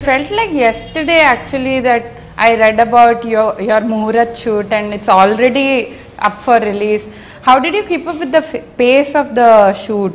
Felt like yesterday actually that I read about your Muhurat shoot and it's already up for release. How did you keep up with the pace of the shoot?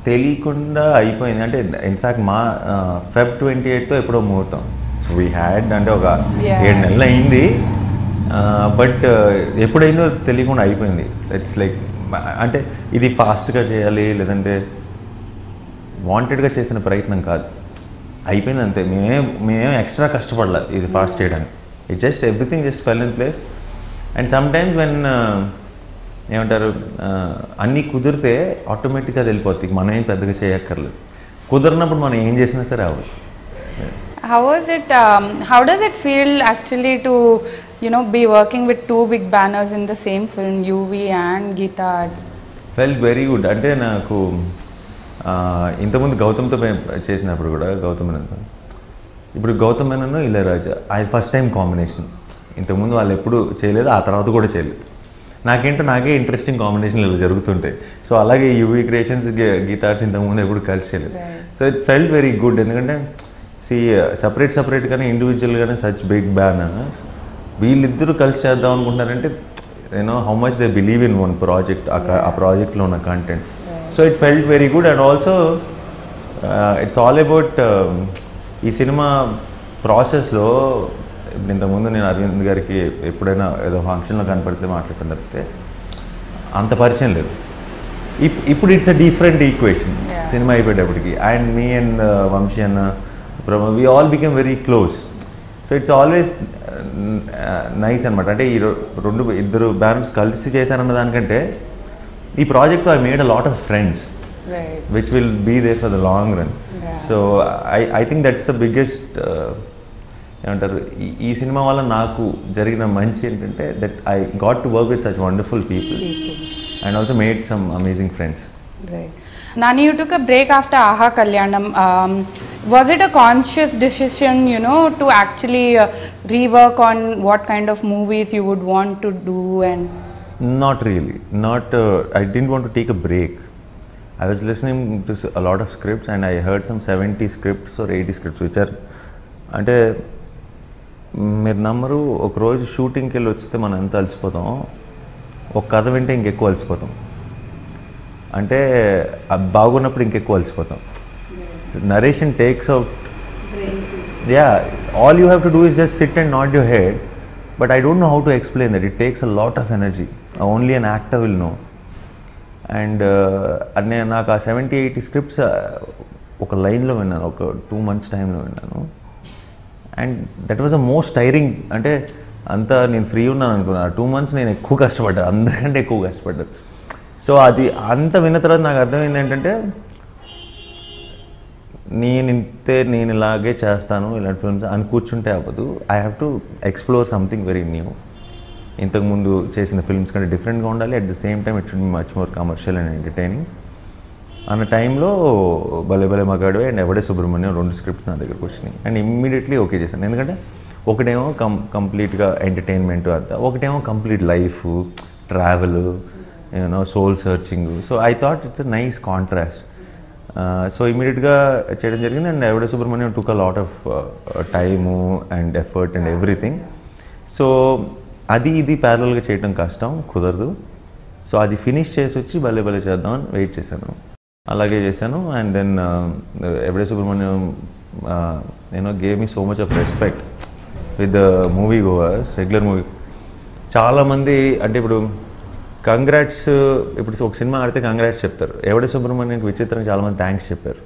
తెలియకుండా అయిపోయింది అంటే in fact మా Feb 28తో ఎప్పుడో ముహూర్తం. So we had అంటే ఒక 7 నెలలు అయింది, బట్ ఎప్పుడైందో తెలియకుండా అయిపోయింది. ఇట్స్ లైక్ అంటే ఇది ఫాస్ట్గా చేయాలి లేదంటే వాంటెడ్గా చేసిన ప్రయత్నం కాదు, అయిపోయింది అంతే. మేమేం ఎక్స్ట్రా కష్టపడలే ఇది ఫాస్ట్ చేయడానికి. It just everything just fell in place. And sometimes when ఏమంటారు అన్నీ కుదిరితే ఆటోమేటిక్గా వెళ్ళిపోతుంది, మనం ఏం పెద్దగా చేయక్కర్లేదు. కుదిరినప్పుడు మనం ఏం చేసినా సరే అవ్వదు. How does it feel actually to be working with two big banners in the same film, UV and Geeta Arts? Felt very good. అంటే నాకు ఇంతకుముందు గౌతమ్తో చేసినప్పుడు కూడా గౌతమ్ మేనన్తో, ఇప్పుడు గౌతమ్ మేనన్ ఇళయరాజా అది ఫస్ట్ టైం కాంబినేషన్. ఇంతకుముందు వాళ్ళు ఎప్పుడు చేయలేదు, ఆ తర్వాత కూడా చేయలేదు. నాకే ఇంట్రెస్టింగ్ కాంబినేషన్లు ఇలా జరుగుతుంటాయి. సో అలాగే యూవీ క్రియేషన్స్ గీతా ఆర్ట్స్ ఇంతకుముందు ఎప్పుడు కలిసి చేయలేదు. So it felt very good. ఎందుకంటే సపరేట్గానే ఇండివిజువల్గానే సచ్ బిగ్ బ్యానర్ వీళ్ళిద్దరూ కలిసి చేద్దాం అనుకుంటున్నారంటే how much they believe in one project, ఆ ప్రాజెక్ట్లో ఉన్న content. So it felt very good. And also it's all about ఈ సినిమా ప్రాసెస్లో ఇంతకుముందు నేను అరవింద్ గారికి ఎప్పుడైనా ఏదో ఫంక్షన్లో కనపడితే మాట్లాడుతున్న తప్పితే అంత పరిచయం లేదు. ఇప్పుడు ఇట్స్ అ డిఫరెంట్ ఈక్వేషన్ సినిమా అయిపోయేటప్పటికి. అండ్ మీ అండ్ వంశీ అన్న we all became very close. So it's always nice అనమాట. అంటే ఈ ఇద్దరు బ్యానర్స్ కలిసి చేశారన్న దానికంటే ఈ ప్రాజెక్ట్తో I made a lot of friends which will be there for the long run. So I think that's the biggest ఏమంటారు ఈ సినిమా వల్ల నాకు జరిగిన మంచి ఏంటంటే that I got to work with such wonderful people and also made some amazing friends. Nani, you took a break after Aha Kalyanam. Was it a conscious decision, to actually rework on what kind of movies you would want to do? And not really. I didn't want to take a break. I was listening to a lot of scripts and I heard some 70 scripts or 80 scripts which are అంటే మీరు నమ్మరు, ఒకరోజు షూటింగ్కి వెళ్ళి వస్తే మనం ఎంత అలసిపోతాం, ఒక కథ వింటే ఇంకెక్కువ అలసిపోతాం. అంటే అది బాగున్నప్పుడు ఇంకెక్కువ అలసిపోతాం. Narration takes out, all you have to do is just sit and not your head. But I don't know how to explain that. It takes a lot of energy. Only an actor will know. అండ్ నేను నాకు ఆ 70-80 scripts ఒక లైన్లో విన్నాను, ఒక 2 months టైంలో విన్నాను. And that was a most tiring. అంటే అంతా నేను ఫ్రీ ఉన్నాను అనుకున్నాను. 2 months నేను ఎక్కువ కష్టపడ్డాను, అందరికంటే ఎక్కువ కష్టపడ్డాను. సో అది అంత విన్న తర్వాత నాకు అర్థమైంది ఏంటంటే నేను ఇలాగే చేస్తాను ఇలాంటి ఫిల్మ్స్ అని కూర్చుంటే అవ్వదు. I have to explore something very new. ఇంతకుముందు చేసిన ఫిల్మ్స్ కంటే డిఫరెంట్గా ఉండాలి. At the same time it should be much more commercial and entertaining అన్న టైంలో భలే భలే మగాడు అండ్ ఎవడే సుబ్రహ్మణ్యం 2 స్క్రిప్ట్స్ నా దగ్గరకు వచ్చినాయి. అండ్ ఇమ్మీడియట్లీ ఓకే చేశాను. ఎందుకంటే ఒకటేమో కంప్లీట్గా ఎంటర్టైన్మెంట్ అంతా, ఒకటేమో complete life, travel, soul searching. So I thought it's a nice contrast. So ఇమీడియట్గా చేయడం జరిగింది. And Yevade Subramanyam took a lot of time and effort and everything. So ఇది ప్యారలల్గా చేయడం కష్టం, కుదరదు. సో అది ఫినిష్ చేసి వచ్చి భలే భలే చేద్దామని వెయిట్ చేశాను. అలాగే చేశాను. And then Yevade Subrahmanyam gave me so much of respect with the movie goers, regular movie. చాలామంది అంటే ఇప్పుడు కంగ్రాట్స్, ఇప్పుడు ఒక సినిమా ఆడితే కంగ్రాట్స్ చెప్తారు. ఎవడే సుబ్రహ్మణ్యానికి విచిత్రంగా చాలామంది థ్యాంక్స్ చెప్పారు.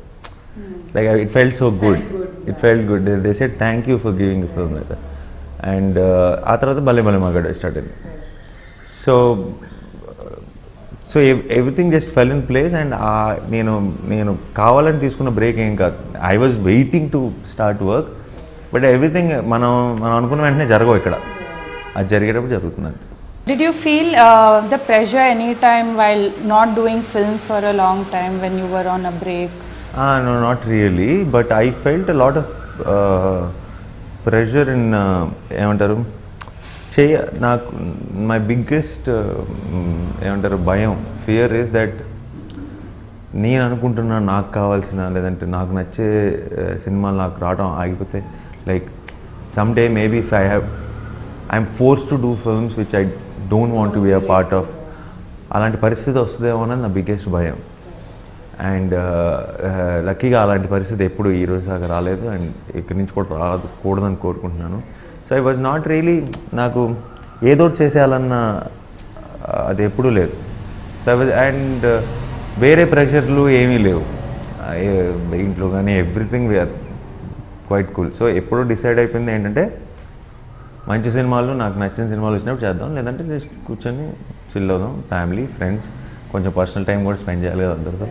Like it felt so good, it felt good. They said thank you for giving the film like that. And ఆ తర్వాత భలే భలే మగాడు స్టార్ట్ అయింది. So everything just fell in place. And నేను కావాలని తీసుకున్న బ్రేక్ ఏం కాదు. I was waiting to start work. But everything మనం అనుకున్న వెంటనే జరగవు ఇక్కడ, అది జరిగేటప్పుడు జరుగుతుంది అంతే. Did you feel the pressure any time while not doing films for a long time when you were on a break? No, not really. But I felt a lot of pressure in ఏమంటారు నాకు my biggest ఏమంటారు భయం, fear is that నేను అనుకుంటున్నా నాకు కావాల్సిన లేదంటే నాకు నచ్చే సినిమాలు నాకు రావడం ఆగిపోతే like some day maybe if I'm force to do films which I don't want to be a part of, అలాంటి పరిస్థితి వస్తుందేమో అన్నది నా బిగ్గెస్ట్ భయం. అండ్ లక్కీగా అలాంటి పరిస్థితి ఎప్పుడు ఈ రోజు దాకా రాలేదు అండ్ ఇక్కడి నుంచి కూడా రాకూడదని కోరుకుంటున్నాను. So I was not really, నాకు ఏదో చేసేయాలన్న అది ఎప్పుడూ లేదు. సో ఐ వాజ్ అండ్ వేరే ప్రెషర్లు ఏమీ లేవు ఇంట్లో కానీ, everything were quite cool. So ఎప్పుడూ డిసైడ్ అయిపోయింది ఏంటంటే మంచి సినిమాలు నాకు నచ్చిన సినిమాలు వచ్చినప్పుడు చేద్దాం, లేదంటే జస్ట్ కూర్చొని చిల్ అవుదాం, ఫ్యామిలీ ఫ్రెండ్స్ కొంచెం పర్సనల్ టైం కూడా స్పెండ్ చేయాలి కదా అందరితో.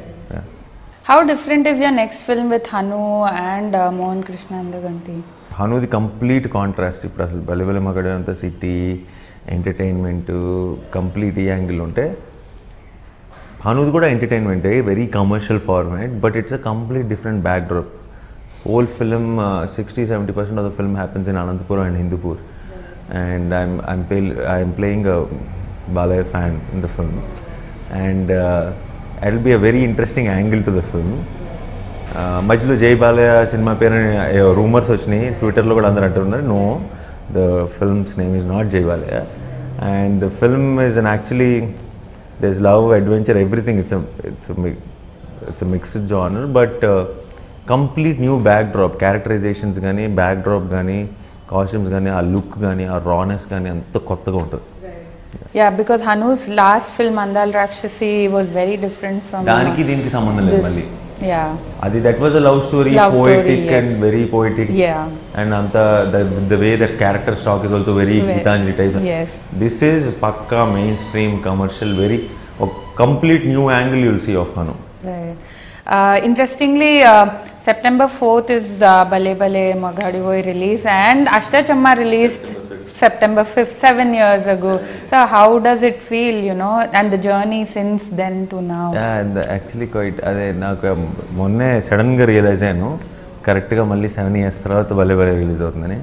How different is your next film with Hanu and Mohan Krishna Andaganti? హనుది కంప్లీట్ కాంట్రాస్ట్. ఇప్పుడు అసలు బలిబలి మగడు అంతా సిటీ ఎంటర్టైన్మెంట్ కంప్లీట్ ఈ యాంగిల్ ఉంటే హనుది కూడా ఎంటర్టైన్మెంటే, very commercial format, but it's a complete different backdrop. Whole film 60-70% of the film happens in Anantapuram and Hindupur, and I'm playing a Balaya fan in the film, and it'll be a very interesting angle to the film. మధ్యలో జై Balayya cinema పేరు rumours వచ్చినాయి, ట్విట్టర్లో కూడా అందరూ అంటున్నారు. No, the film's name is not Jai Balayya, and the film is an actually there's love, adventure, everything. It's a mixed genre, but complete new backdrop, characterizations gaani, backdrop gaani, costumes gaani, aa look gaani, aa rawness gaani anta kottaga untadi. Yeah, because Hanu's last film Andal Rakshasi was very different from daniki deeniki sambandham ledhu malli. Yeah, adi that was a love story, poetic yes. And very poetic. Yeah, and anta the way that character stock is also very Gitanjali type. Yes, this is pakka mainstream commercial, very a complete new angle you'll see of Hanu. Right. Interestingly, September 4th is Bale Bale Magadi Boy release, and Ashta Chamma released September 5th, 7 years ago. So how does it feel, you know, and the journey since then to now? Yeah, and actually quite ade naaku monne sudden ga realize ayanu correct ga malli 7 years tarvata Bale Bale release avundani.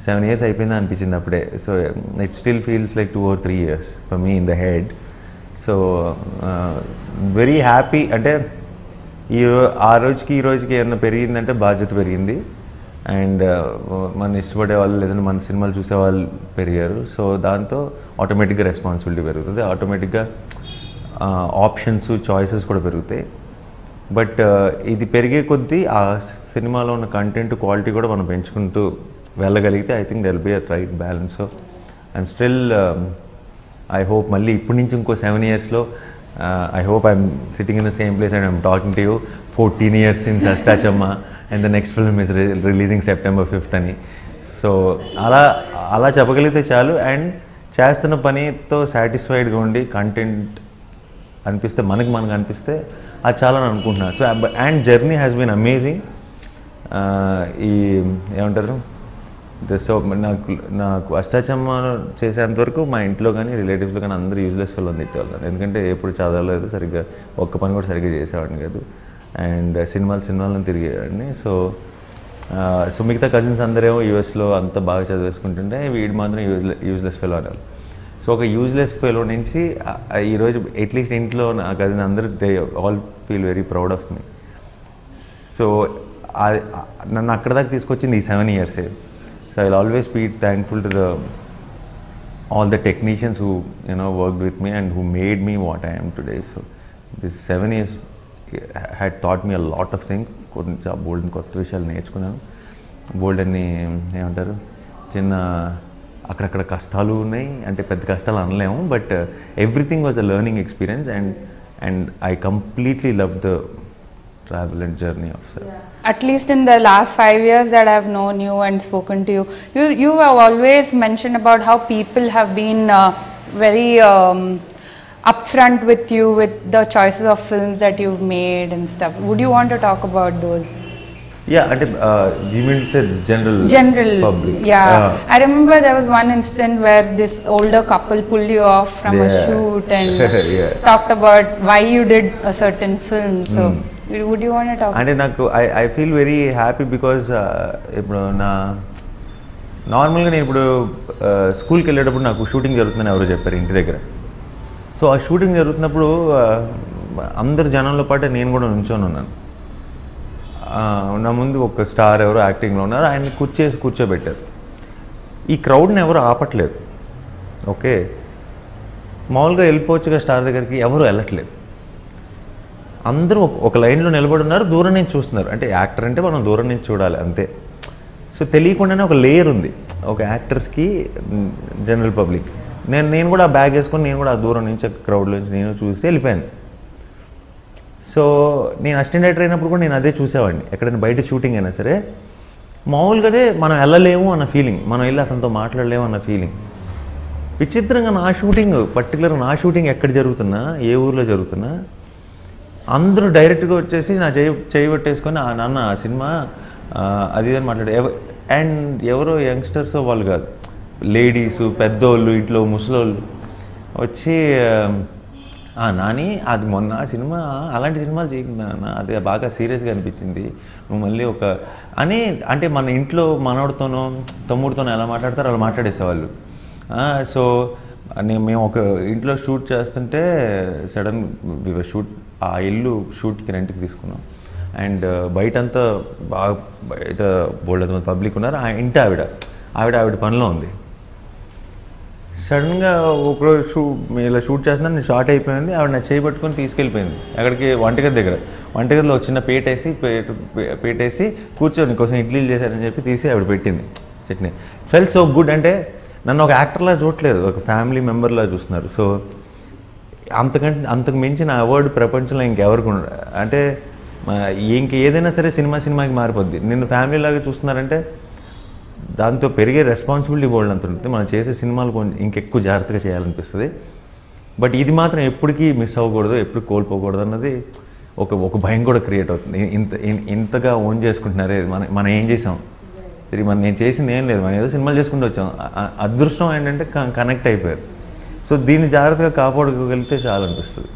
7 years అయిపోయింది అనిపించింది అప్పుడే. So it still feels like 2 or 3 years for me in the head. So very happy. అంటే ఆ రోజుకి ఈ రోజుకి ఏమన్నా పెరిగిందంటే బాధ్యత పెరిగింది, అండ్ మన ఇష్టపడే వాళ్ళు లేదంటే మన సినిమాలు చూసే వాళ్ళు పెరిగారు. సో దాంతో ఆటోమేటిక్గా రెస్పాన్సిబిలిటీ పెరుగుతుంది, ఆటోమేటిక్గా ఆప్షన్స్ చాయిసెస్ కూడా పెరుగుతాయి. బట్ ఇది పెరిగే కొద్దీ ఆ సినిమాలో ఉన్న కంటెంట్ క్వాలిటీ కూడా మనం పెంచుకుంటూ వెళ్ళగలిగితే I think there will be a right balance. So I'm still I hope మళ్ళీ ఇప్పటి నుంచి ఇంకో 7 yearsలో I hope I'm sitting in the same place and I'm talking to you 14 years since Ashta Chamma and the next film is releasing September 5th అని. So అలా చెప్పగలిగితే చాలు. And చేస్తున్న పనితో సాటిస్ఫైడ్గా ఉండి కంటెంట్ అనిపిస్తే మనకు అనిపిస్తే అది చాలా అని అనుకుంటున్నాను. So and journey has been amazing. ఈ ఏమంటారు, సో నాకు అష్టాచమ్మ చేసేంతవరకు మా ఇంట్లో కానీ రిలేటివ్స్లో కానీ అందరూ యూజ్లెస్ ఫెలో తిట్టేవాళ్ళు, ఎందుకంటే ఎప్పుడు చదవలేదు సరిగ్గా, ఒక్క పని కూడా సరిగ్గా చేసేవాడిని కాదు, అండ్ సినిమాలను తిరిగేవాడిని. సో మిగతా కజిన్స్ అందరేమో యూఎస్లో అంత బాగా చదివేసుకుంటుంటే వీడు మాత్రం యూజ్లెస్ ఫెలో అనేవాళ్ళు. సో ఒక యూజ్లెస్ ఫెలో నుంచి ఈరోజు అట్లీస్ట్ ఇంట్లో నా కజిన్ అందరూ they all feel very proud of me. So నన్ను అక్కడ దాకా తీసుకొచ్చింది ఈ 7 years. So I'll always be thankful to all the technicians who worked with me and who made me what I am today. So this 7 years had taught me a lot of things. కొంచెం బోల్డ్ కొత్త విషయాలు నేర్చుకున్నాను, బోల్డ్ అన్ని ఏమంటారు చిన్న అక్కడక్కడ కష్టాలు ఉన్నాయి, అంటే పెద్ద కష్టాలు అనలేము, but everything was a learning experience. And I completely love the travel and journey of self. At least in the last 5 years that I've known you and spoken to you, you have always mentioned about how people have been very upfront with you with the choices of films that you've made and stuff. Would you want to talk about those? Yeah, you mean to say general public? Yeah. I remember there was one incident where this older couple pulled you off from a shoot and talked about why you did a certain film. So would you want to talk? అంటే నాకు I feel very happy because ఇప్పుడు నార్మల్గా నేను ఇప్పుడు స్కూల్కి వెళ్ళేటప్పుడు నాకు shooting జరుగుతుందని ఎవరో చెప్పారు ఇంటి దగ్గర. సో ఆ షూటింగ్ జరుగుతున్నప్పుడు అందరు జనంలో పాటు నేను కూడా నుంచొని ఉన్నాను. నా ముందు ఒక స్టార్ ఎవరో యాక్టింగ్లో ఉన్నారు, ఆయన్ని కూర్చోబెట్టారు. ఈ క్రౌడ్ని ఎవరు ఆపట్లేదు. ఓకే, మామూలుగా వెళ్ళిపోవచ్చుగా స్టార్ దగ్గరికి, ఎవరు వెళ్ళట్లేదు. అందరూ ఒక లైన్లో నిలబడి ఉన్నారు, దూరం నుంచి చూస్తున్నారు. అంటే యాక్టర్ అంటే మనం దూరం నుంచి చూడాలి అంతే. సో తెలియకుండానే ఒక లేయర్ ఉంది ఒక యాక్టర్స్కి, జనరల్ పబ్లిక్. నేను కూడా ఆ బ్యాగ్ వేసుకొని నేను కూడా ఆ దూరం నుంచి క్రౌడ్లో నుంచి నేను చూసి వెళ్ళిపోయాను. సో నేను అసిస్టెంట్ డైరెక్టర్ అయినప్పుడు కూడా నేను అదే చూసేవాడిని. ఎక్కడైనా బయట షూటింగ్ అయినా సరే మామూలుగానే మనం వెళ్ళలేము అన్న ఫీలింగ్, మనం వెళ్ళి అతనితో మాట్లాడలేము అన్న ఫీలింగ్. విచిత్రంగా నా షూటింగ్, పర్టికులర్గా నా షూటింగ్ ఎక్కడ జరుగుతున్నా, ఏ ఊర్లో జరుగుతున్నా, అందరూ డైరెక్ట్గా వచ్చేసి నా చేయి పట్టేసుకొని నాన్న ఆ సినిమా అది అని మాట్లాడే. అండ్ ఎవరో యంగ్స్టర్స్ వాళ్ళు కాదు, లేడీసు, పెద్దోళ్ళు, ఇంట్లో ముసలోళ్ళు వచ్చి నాని అది మొన్న సినిమా అలాంటి సినిమాలు చేయకుండా అది బాగా సీరియస్గా అనిపించింది, నువ్వు మళ్ళీ ఒక అని. అంటే మన ఇంట్లో మనోడితోనో తమ్ముడితోనో ఎలా మాట్లాడతారో అలా మాట్లాడేసేవాళ్ళు. సో మేము ఒక ఇంట్లో షూట్ చేస్తుంటే సడన్ షూట్ ఆ ఇల్లు షూట్కి రెంట్కి తీసుకున్నాం. అండ్ బయటంతా బాగా బయట బోల్డ్ మంది పబ్లిక్ ఉన్నారు. ఆ ఇంటి ఆవిడ పనిలో ఉంది. సడన్గా ఒకరోజు ఇలా షూట్ చేస్తున్నాను, నేను షార్ట్ అయిపోయింది. ఆవిడ నా చేయి పట్టుకొని తీసుకెళ్ళిపోయింది ఎక్కడికి, వంటగది దగ్గర. వంటగదిలో చిన్న పేటేసి కూర్చొని నీకోసం ఇడ్లీలు చేశారని చెప్పి తీసి ఆవిడ పెట్టింది చట్నీ. ఫెల్ సో గుడ్. అంటే నన్ను ఒక యాక్టర్లా చూడట్లేదు, ఒక ఫ్యామిలీ మెంబర్లా చూస్తున్నారు. సో అంతకు మించిన అవార్డు ప్రపంచంలో ఇంకెవరికి ఉండదు. అంటే ఏదైనా సరే సినిమాకి మారిపోద్ది. నిన్ను ఫ్యామిలీలాగా చూస్తున్నారంటే దాంతో పెరిగే రెస్పాన్సిబిలిటీ బోల్డ్ అంత ఉంటుంది. మనం చేసే సినిమాలు కొంచెం ఇంకెక్కువ జాగ్రత్తగా చేయాలనిపిస్తుంది. బట్ ఇది మాత్రం ఎప్పటికీ మిస్ అవ్వకూడదు, ఎప్పుడు కోల్పోకూడదు అన్నది ఒక భయం కూడా క్రియేట్ అవుతుంది. ఇంతగా ఓన్ చేసుకుంటున్నారే, మనం ఏం చేసాం, నేను చేసింది ఏం లేదు, మనం ఏదో సినిమాలు చేసుకుంటూ వచ్చాం. అదృష్టం ఏంటంటే కనెక్ట్ అయిపోయారు. సో దీన్ని జాగ్రత్తగా కాపాడుకోగలిగితే చాలా అనిపిస్తుంది.